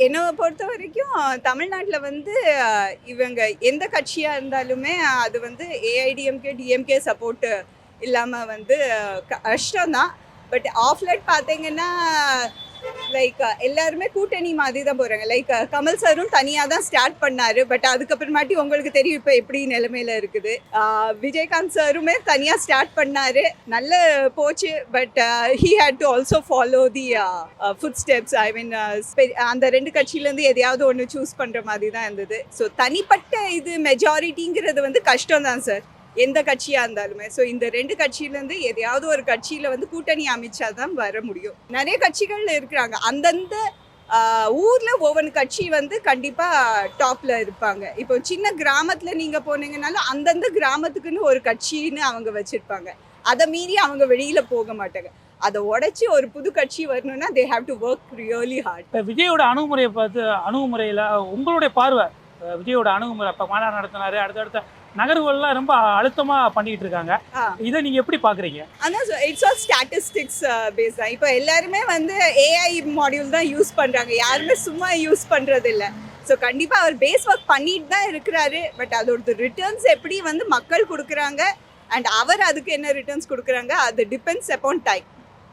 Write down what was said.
என்ன பொறுத்த வரைக்கும் தமிழ்நாட்டுல வந்து இவங்க எந்த கட்சியா இருந்தாலுமே அது வந்து ஏஐடிஎம்கே, டிஎம்கே சப்போர்ட் இல்லாம வந்து கஷ்டம்தான். பட் ஆஃப் லேட் பார்த்தீங்கன்னா, லைக் எல்லாருமே கூட்டணி மாதிரி தான் போறாங்க. லைக் கமல் சாரும் தனியா தான் ஸ்டார்ட் பண்ணாரு. பட் அதுக்கப்புறமாட்டி உங்களுக்கு தெரியும் இப்ப எப்படி நிலைமையில இருக்குது. விஜயகாந்த் சாருமே தனியா ஸ்டார்ட் பண்ணாரு. நல்ல போச்சு. But he had to also follow the footsteps. I mean அந்த 2 கட்சியில இருந்து எதையாவது ஒன்று சூஸ் பண்ற மாதிரி தான் இருந்தது. ஸோ தனிப்பட்ட இது மெஜாரிட்டிங்கிறது வந்து கஷ்டம் தான் சார், எந்த கட்சியா இருந்தாலுமே. ஸோ இந்த 2 கட்சியிலேருந்து எதையாவது ஒரு கட்சியில வந்து கூட்டணி அமைச்சா தான் வர முடியும். நிறைய கட்சிகள் இருக்கிறாங்க. அந்தந்த ஊர்ல ஒவ்வொரு கட்சி வந்து கண்டிப்பா டாப்ல இருப்பாங்க. இப்போ சின்ன கிராமத்துல நீங்க போனீங்கன்னாலும் அந்தந்த கிராமத்துக்குன்னு ஒரு கட்சின்னு அவங்க வச்சிருப்பாங்க. அதை மீறி அவங்க வெளியில போக மாட்டாங்க. அதை உடைச்சி ஒரு புது கட்சி வரணும்னா they have to work really heart. இப்போ விஜயோட அணுகுமுறையை பார்த்து அணுகுமுறையில் உங்களுடைய பார்வை, விஜயோட அணுகுமுறை இப்போ மாநாடு நடத்தினாரு, அடுத்தடுத்த நகர்வுகள்லாம் ரொம்ப அழுத்தமாக பண்ணிட்டு இருக்காங்க. இதை நீங்கள் எப்படி பார்க்குறீங்க? ஆனால் இட்ஸ் ஆல் ஸ்டாட்டிஸ்டிக்ஸ் பேஸ் தான். இப்போ எல்லாருமே வந்து ஏஐ மாடியூல் தான் யூஸ் பண்ணுறாங்க, யாருமே சும்மா யூஸ் பண்ணுறது இல்லை. ஸோ கண்டிப்பாக அவர் பேஸ் ஒர்க் பண்ணிட்டு தான் இருக்கிறாரு. பட் அதோட ரிட்டர்ன்ஸ் எப்படி வந்து மக்கள் கொடுக்குறாங்க அண்ட் அவர் அதுக்கு என்ன ரிட்டர்ன்ஸ் கொடுக்குறாங்க, அது டிபெண்ட்ஸ் அப்பான் டைம்.